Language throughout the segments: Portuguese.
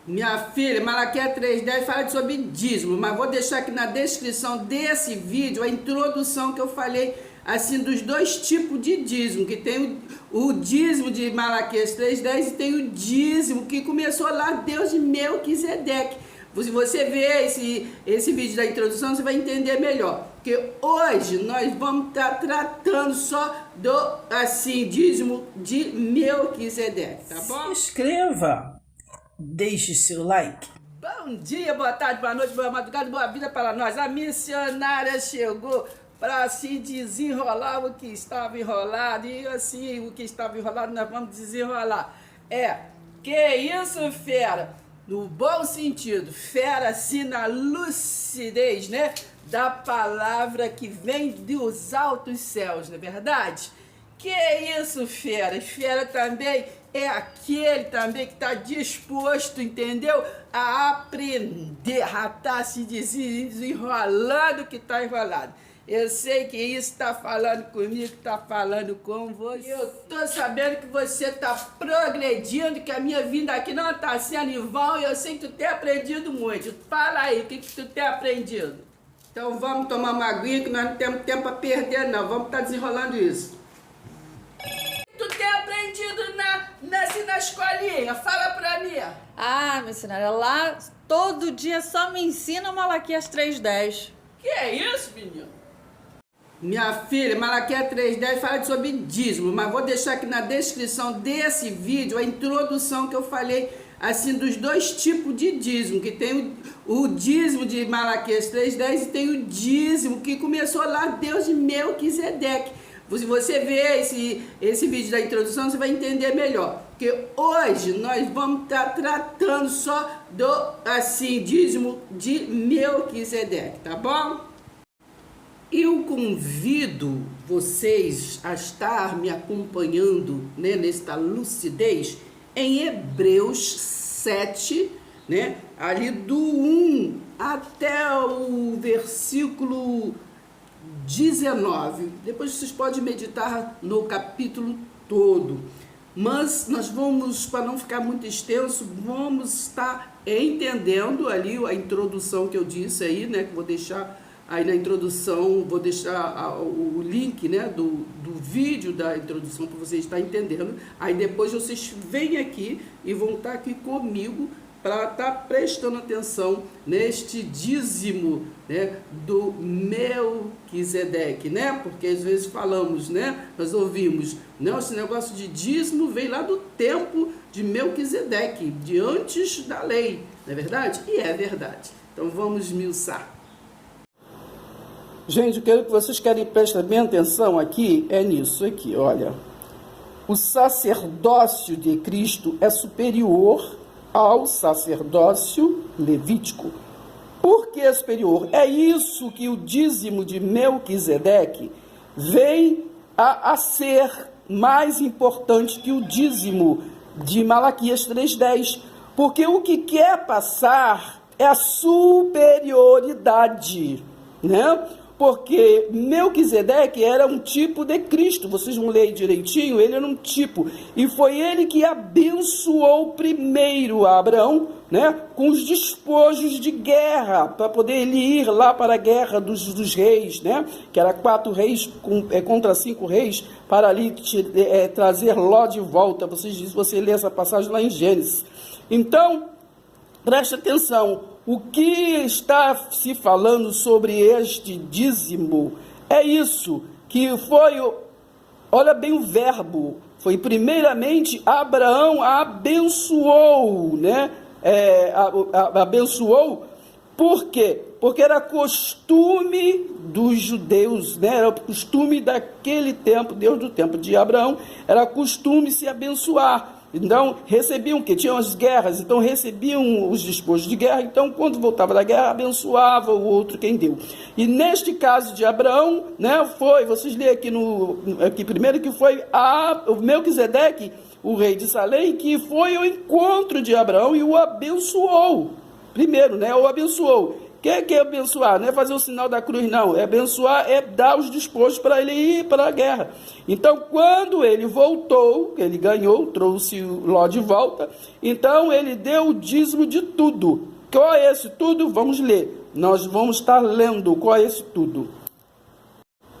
Minha filha, Malaquias 3,10 fala sobre dízimo, mas vou deixar aqui na descrição desse vídeo a introdução que eu falei assim dos dois tipos de dízimo, que tem o dízimo de Malaquias 3,10 e tem o dízimo que começou lá Deus de Melquisedeque. Se você ver esse vídeo da introdução, você vai entender melhor. Porque hoje nós vamos estar tratando só do dízimo de Melquisedeque, tá bom? Se inscreva, deixe seu like. Bom dia, boa tarde, boa noite, boa madrugada, boa vida para nós. A missionária chegou para se desenrolar o que estava enrolado. E assim, o que estava enrolado nós vamos desenrolar. Que isso, fera? No bom sentido, fera assim na lucidez, né? Da palavra que vem dos altos céus, não é verdade? Que isso, fera? Fera também é aquele também que está disposto, entendeu? A aprender, a estar se desenrolando que está enrolado. Eu sei que isso está falando comigo, está falando com você. Eu estou sabendo que você está progredindo, que a minha vinda aqui não está sendo em vão, e eu sei que tu tem aprendido muito. Fala aí, o que tu tem aprendido? Então vamos tomar uma aguinha, que nós não temos tempo a perder não, vamos estar desenrolando isso. Tu tem aprendido na escolinha? Fala pra mim. Ah, missionária, lá todo dia só me ensina Malaquias 3,10. Que é isso, menino? Minha filha, Malaquias 3,10 fala sobre dízimo, mas vou deixar aqui na descrição desse vídeo a introdução que eu falei assim dos dois tipos de dízimo, que tem o dízimo de Malaquias 3,10 e tem o dízimo que começou lá Deus de Melquisedeque. Se você ver esse vídeo da introdução, você vai entender melhor. Porque hoje nós vamos estar tratando só do dízimo de Melquisedeque, tá bom? Eu convido vocês a estar me acompanhando, né, nesta lucidez em Hebreus 7, né, ali do 1 até o versículo 19. Depois vocês podem meditar no capítulo todo. Mas nós vamos, para não ficar muito extenso, vamos estar entendendo ali a introdução que eu disse aí, né, que vou deixar aí na introdução, vou deixar o link, né, do vídeo da introdução para vocês estarem entendendo. Aí depois vocês vêm aqui e vão estar aqui comigo para estar prestando atenção neste dízimo, né, do Melquisedeque, né? Porque às vezes falamos, né, nós ouvimos, não, esse negócio de dízimo vem lá do tempo de Melquisedeque, de antes da lei, não é verdade? E é verdade. Então vamos esmiuçar. Gente, o que vocês querem prestar bem atenção aqui é nisso aqui, olha. O sacerdócio de Cristo é superior ao sacerdócio levítico. Por que é superior? É isso que o dízimo de Melquisedeque vem a ser mais importante que o dízimo de Malaquias 3,10. Porque o que quer passar é a superioridade, né? Porque Melquisedeque era um tipo de Cristo, vocês vão ler direitinho, ele era um tipo, e foi ele que abençoou primeiro a Abraão, né, com os despojos de guerra, para poder ele ir lá para a guerra dos reis, né, que era 4 reis contra 5 reis, para ali trazer Ló de volta. Você lê essa passagem lá em Gênesis. Então, preste atenção. O que está se falando sobre este dízimo é isso, que foi, olha bem o verbo, foi primeiramente Abraão abençoou, né? Abençoou, por quê? Porque era costume dos judeus, né? Era o costume daquele tempo, Deus do tempo de Abraão, era costume se abençoar. Então, recebiam, que tinham as guerras, então recebiam os despojos de guerra, então quando voltava da guerra, abençoava o outro quem deu. E neste caso de Abraão, né, vocês lêem aqui primeiro que foi o Melquisedeque, o rei de Salém, que foi ao encontro de Abraão e o abençoou. Primeiro, né, o abençoou. que é abençoar? Não é fazer o sinal da cruz, não. É abençoar, é dar os despojos para ele ir para a guerra. Então, quando ele voltou, ele ganhou, trouxe Ló de volta, então ele deu o dízimo de tudo. Qual é esse tudo? Vamos ler. Nós vamos estar lendo qual é esse tudo.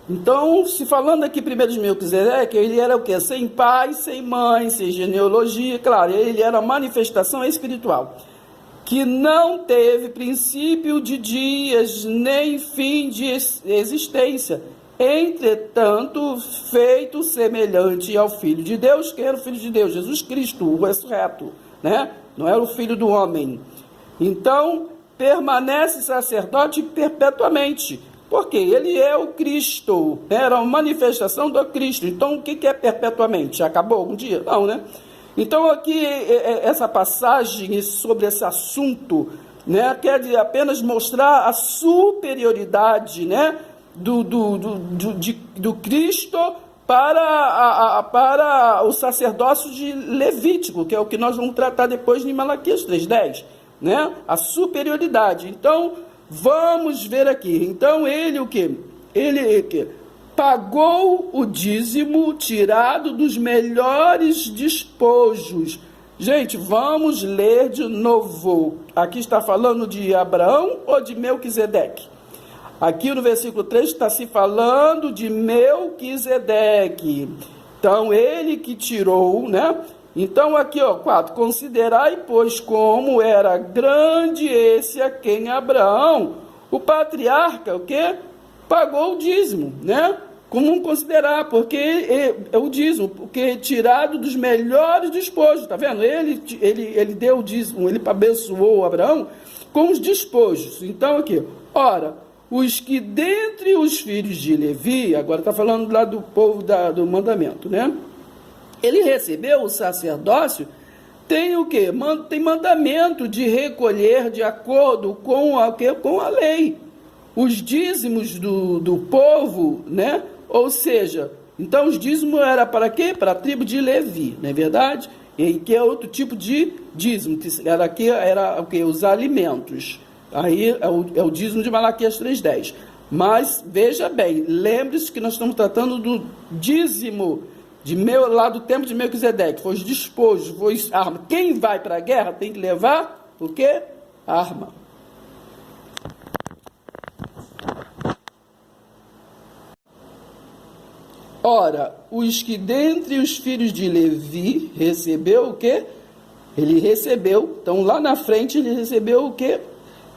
Então, se falando aqui primeiro de Melquisedeque, ele era o quê? Sem pai, sem mãe, sem genealogia, claro, ele era manifestação espiritual, que não teve princípio de dias, nem fim de existência, entretanto, feito semelhante ao Filho de Deus, que era o Filho de Deus, Jesus Cristo, o ressurreto, né? Não era o Filho do homem. Então, permanece sacerdote perpetuamente, porque ele é o Cristo, era uma manifestação do Cristo. Então, o que é perpetuamente? Acabou algum dia? Não, né? Então, aqui, essa passagem sobre esse assunto, né, quer apenas mostrar a superioridade, né, do Cristo para o sacerdócio de Levítico, que é o que nós vamos tratar depois em Malaquias 3:10, né? A superioridade. Então, vamos ver aqui. Então, ele o quê? Ele pagou o dízimo tirado dos melhores despojos. Gente, vamos ler de novo. Aqui está falando de Abraão ou de Melquisedeque? Aqui no versículo 3 está se falando de Melquisedeque. Então, ele que tirou, né? Então, aqui, 4. Considerai, pois, como era grande esse a quem Abraão, o patriarca, o quê? Pagou o dízimo, né? Como considerar, porque é o dízimo, porque é tirado dos melhores despojos, tá vendo? Ele deu o dízimo, ele abençoou Abraão com os despojos. Então, aqui, ora, os que dentre os filhos de Levi, agora está falando lá do povo do mandamento, né? Ele recebeu o sacerdócio, tem o quê? Tem mandamento de recolher de acordo com a lei. Os dízimos do povo, né? Ou seja, então os dízimos era para quê? Para a tribo de Levi, não é verdade? E que é outro tipo de dízimo, que era o quê? Os alimentos. Aí é o dízimo de Malaquias 3:10. Mas, veja bem, lembre-se que nós estamos tratando do dízimo lá do tempo de Melquisedeque, foi os despojos, foi arma. Quem vai para a guerra tem que levar o quê? Arma. Ora, os que dentre os filhos de Levi recebeu o quê? Ele recebeu, então lá na frente ele recebeu o quê?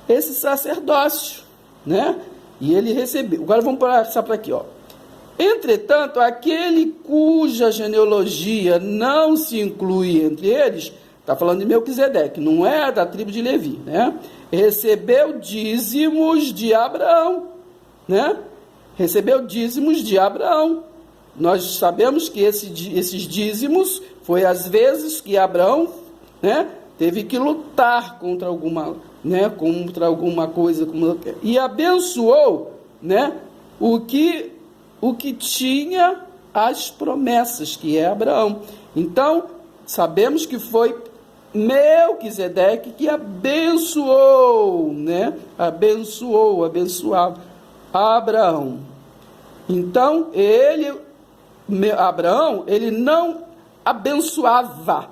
Esse sacerdócio, né? E ele recebeu. Agora vamos passar para aqui, Entretanto, aquele cuja genealogia não se inclui entre eles, está falando de Melquisedeque, não é da tribo de Levi, né? Recebeu dízimos de Abraão, né? Recebeu dízimos de Abraão. Nós sabemos que esses dízimos foi às vezes que Abraão, né, teve que lutar contra alguma coisa, e abençoou, né, o que tinha as promessas, que é Abraão. Então, sabemos que foi Melquisedeque que abençoou, né? Abençoava Abraão. Então, Abraão, ele não abençoava,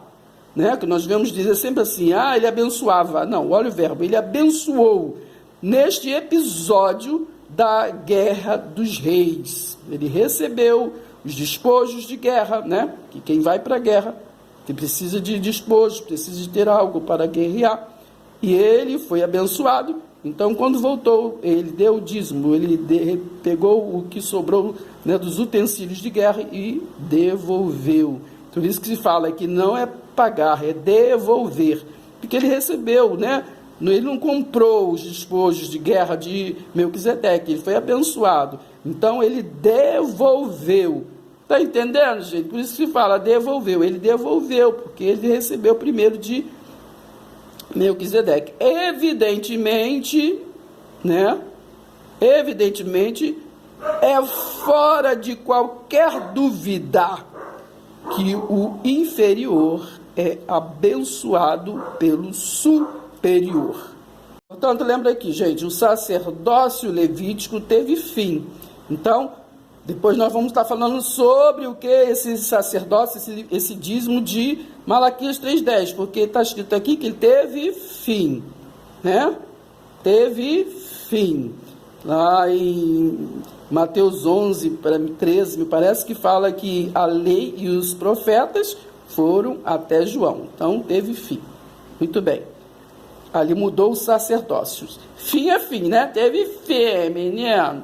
né? Que nós vemos dizer sempre assim, ele abençoava. Não, olha o verbo, ele abençoou. Neste episódio da Guerra dos Reis, ele recebeu os despojos de guerra, né? Que quem vai para a guerra precisa de despojos, precisa de ter algo para guerrear. E ele foi abençoado. Então, quando voltou, ele deu o dízimo, ele pegou o que sobrou, né, dos utensílios de guerra e devolveu. Por isso que se fala que não é pagar, é devolver. Porque ele recebeu, né? Ele não comprou os despojos de guerra de Melquisedeque, ele foi abençoado. Então, ele devolveu. Está entendendo, gente? Por isso que se fala devolveu. Ele devolveu, porque ele recebeu primeiro de Melquisedeque. Evidentemente, né? Evidentemente, é fora de qualquer dúvida que o inferior é abençoado pelo superior. Portanto, lembra aqui, gente, o sacerdócio levítico teve fim. Então, depois nós vamos estar falando sobre o que esse sacerdócio, esse dízimo de Malaquias 3:10, porque está escrito aqui que ele teve fim, né? Teve fim. Lá em Mateus 11:13, me parece que fala que a lei e os profetas foram até João. Então, teve fim. Muito bem. Ali mudou os sacerdócios. Fim é fim, né? Teve fim, menino.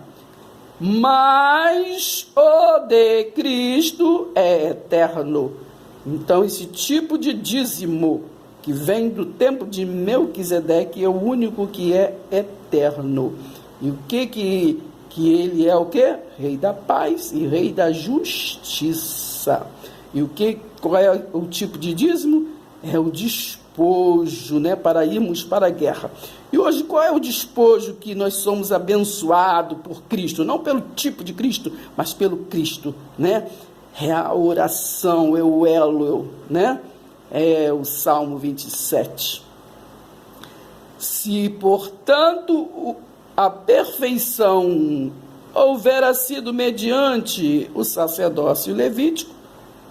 Mas o de Cristo é eterno. Então, esse tipo de dízimo que vem do tempo de Melquisedeque é o único que é eterno. E o que ele é o quê? Rei da paz e rei da justiça. E qual é o tipo de dízimo? É o despojo, né, para irmos para a guerra. E hoje, qual é o despojo que nós somos abençoados por Cristo? Não pelo tipo de Cristo, mas pelo Cristo, né? É a oração, é o elo, né? É o Salmo 27. Se, portanto, a perfeição houvera sido mediante o sacerdócio levítico,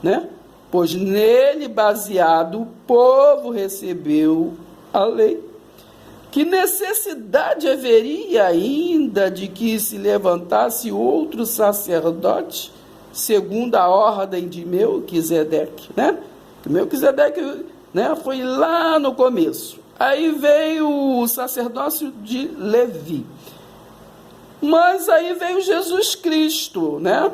né? Pois nele baseado o povo recebeu a lei. Que necessidade haveria ainda de que se levantasse outro sacerdote, segundo a ordem de Melquisedeque, né? Melquisedeque, né, foi lá no começo. Aí veio o sacerdócio de Levi. Mas aí veio Jesus Cristo, né?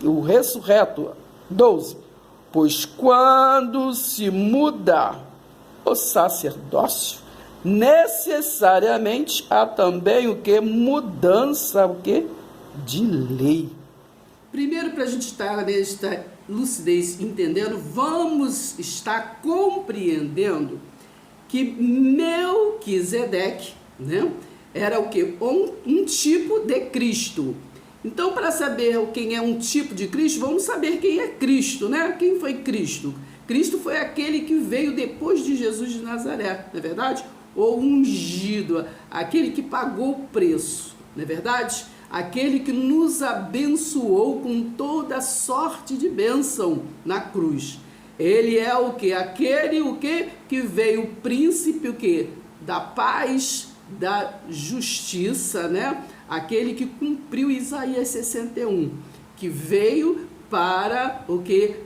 O ressurreto. 12. Pois quando se muda o sacerdócio, necessariamente há também o que? Mudança, o que? De lei. Primeiro, para a gente estar nesta lucidez entendendo, vamos estar compreendendo que Melquisedeque, né, era o que? Um tipo de Cristo. Então, para saber quem é um tipo de Cristo, vamos saber quem é Cristo, né? Quem foi Cristo? Cristo foi aquele que veio depois de Jesus de Nazaré, não é verdade? Ou ungido, aquele que pagou o preço, não é verdade? Aquele que nos abençoou com toda sorte de bênção na cruz. Ele é o que? Aquele que veio o príncipe o que? Da paz, da justiça, né? Aquele que cumpriu Isaías 61, que veio para o que?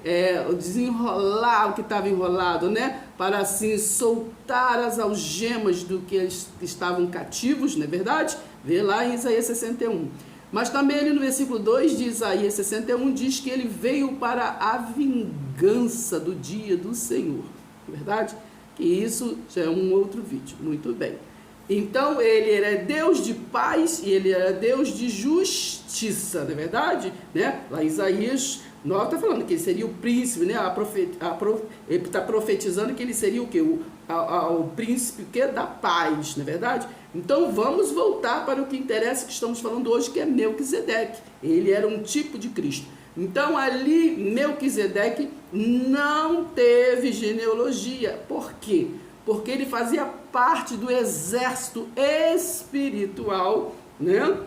Desenrolar o que estava enrolado, né? Para assim soltar as algemas do que estavam cativos, não é verdade? Vê lá em Isaías 61. Mas também ali no versículo 2 de Isaías 61 diz que ele veio para a vingança do dia do Senhor, não é verdade? Que isso já é um outro vídeo, muito bem. Então, ele era Deus de paz e ele era Deus de justiça, não é verdade? Né? Lá em Isaías 9 está falando que ele seria o príncipe, né? Ele está profetizando que ele seria o quê? O príncipe que da paz, não é verdade? Então, vamos voltar para o que interessa que estamos falando hoje, que é Melquisedeque. Ele era um tipo de Cristo. Então, ali, Melquisedeque não teve genealogia. Por quê? Porque ele fazia parte do exército espiritual, né,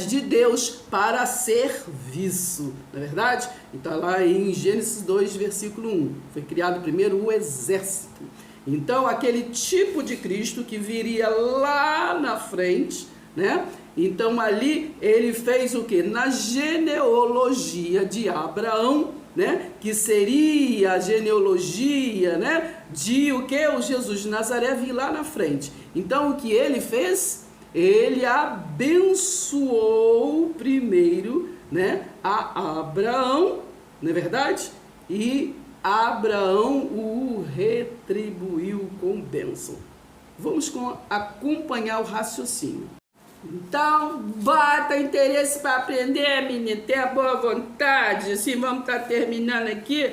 de Deus para serviço, não é verdade? Então lá em Gênesis 2, versículo 1, foi criado primeiro o exército. Então aquele tipo de Cristo que viria lá na frente, né? Então ali ele fez o que? Na genealogia de Abraão, né, que seria a genealogia, né, de o que? O Jesus de Nazaré vir lá na frente. Então o que ele fez? Ele abençoou primeiro, né, a Abraão, não é verdade? E Abraão o retribuiu com bênção. Vamos acompanhar o raciocínio. Então, bota interesse para aprender, menino, tenha boa vontade. Assim, vamos estar terminando aqui.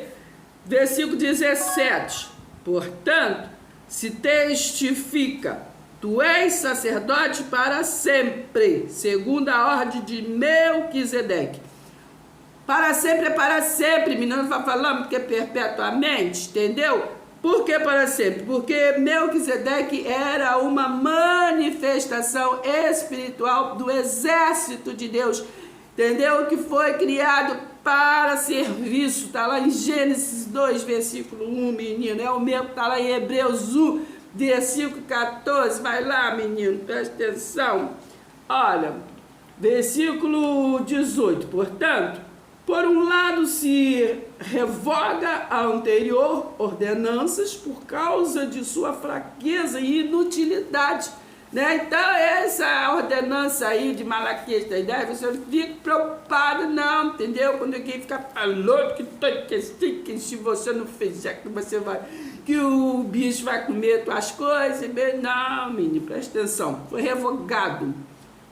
Versículo 17. Portanto, se testifica, tu és sacerdote para sempre, segundo a ordem de Melquisedeque. Para sempre é para sempre, menino, não vai falando porque é perpetuamente, entendeu? Por que para sempre? Porque Melquisedeque era uma manifestação espiritual do exército de Deus, entendeu? Que foi criado para serviço. Está lá em Gênesis 2, versículo 1, menino. É o mesmo que está lá em Hebreus 1, versículo 14. Vai lá, menino, presta atenção. Olha, versículo 18. Portanto, por um lado se revoga a anterior ordenanças por causa de sua fraqueza e inutilidade, né? Então essa ordenança aí de Malaquias 3:10, você fica preocupado não, entendeu? Quando alguém fica falando que se você não fizer, que você vai, que o bicho vai comer tuas coisas, não, menino, presta atenção, foi revogado,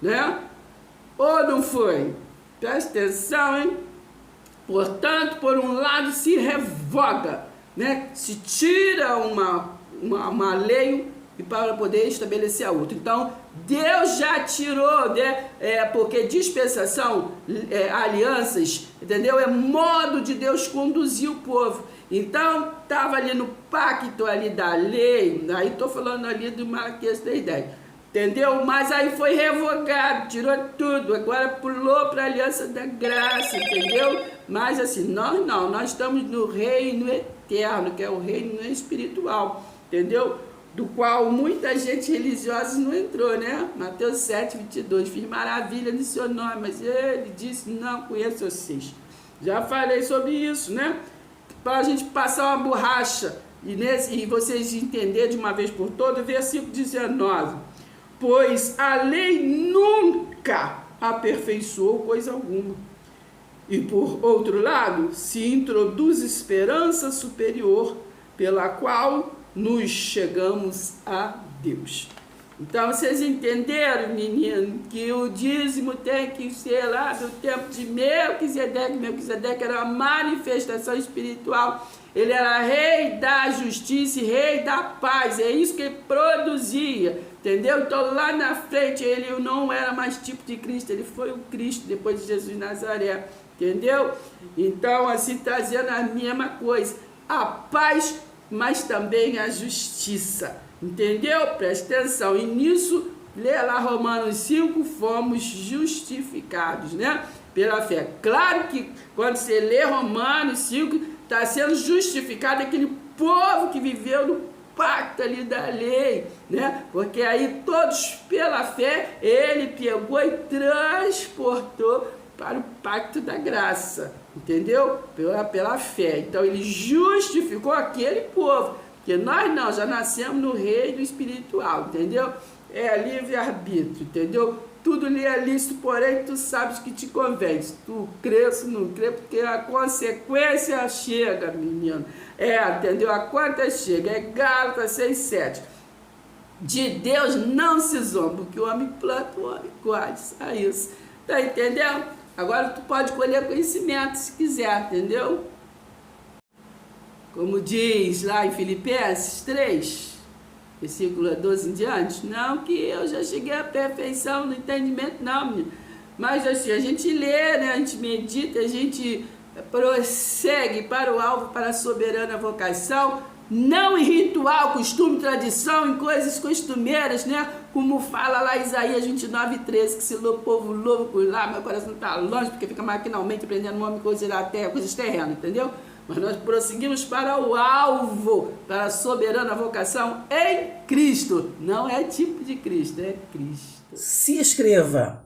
né? Ou não foi? Presta atenção, hein? Portanto, por um lado se revoga, né? Se tira uma lei e para poder estabelecer a outra. Então, Deus já tirou, né? Porque dispensação, alianças, entendeu? É modo de Deus conduzir o povo. Então, estava ali no pacto ali da lei, aí estou falando ali do Malaquias 3:10. Entendeu? Mas aí foi revogado, tirou tudo, agora pulou para a aliança da graça, entendeu? Mas assim, nós estamos no reino eterno, que é o reino espiritual, entendeu? Do qual muita gente religiosa não entrou, né? Mateus 7:22, fiz maravilha no seu nome, mas ele disse, não conheço vocês. Já falei sobre isso, né? Para a gente passar uma borracha e vocês entenderem de uma vez por todas, versículo 19. Pois a lei nunca aperfeiçoou coisa alguma. E por outro lado, se introduz esperança superior, pela qual nos chegamos a Deus. Então, vocês entenderam, menino, que o dízimo tem que ser lá do tempo de Melquisedeque. Melquisedeque era uma manifestação espiritual. Ele era rei da justiça e rei da paz. É isso que ele produzia, entendeu? Então, lá na frente, ele não era mais tipo de Cristo. Ele foi o Cristo depois de Jesus de Nazaré, entendeu? Então, assim, trazendo a mesma coisa. A paz, mas também a justiça. Entendeu? Presta atenção. E nisso, lê lá Romanos 5, fomos justificados, né? Pela fé. Claro que quando você lê Romanos 5, está sendo justificado aquele povo que viveu no pacto ali da lei, né? Porque aí todos pela fé, ele pegou e transportou para o pacto da graça, entendeu? Pela fé. Então ele justificou aquele povo. Porque nós já nascemos no reino espiritual, entendeu? É livre-arbítrio, entendeu? Tudo lhe é lícito, porém tu sabes que te convém. Se tu crê, se não crê, porque a consequência chega, menino. Entendeu? A conta chega. É Gálatas 6:7. De Deus não se zomba, porque o homem planta, o homem colhe. É isso. Tá entendendo? Agora tu pode colher conhecimento se quiser, entendeu? Como diz lá em Filipenses 3, versículo 12 em diante, não que eu já cheguei à perfeição no entendimento, não, menino. Mas assim, a gente lê, né? A gente medita, a gente prossegue para o alvo, para a soberana vocação, não em ritual, costume, tradição, em coisas costumeiras, né? Como fala lá Isaías 29:13, que se o povo louvo por lá, meu coração está longe, porque fica maquinalmente aprendendo nome, coisas da terra, coisas terrenas, entendeu? Mas nós prosseguimos para o alvo, para a soberana vocação em Cristo. Não é tipo de Cristo, é Cristo. Se inscreva.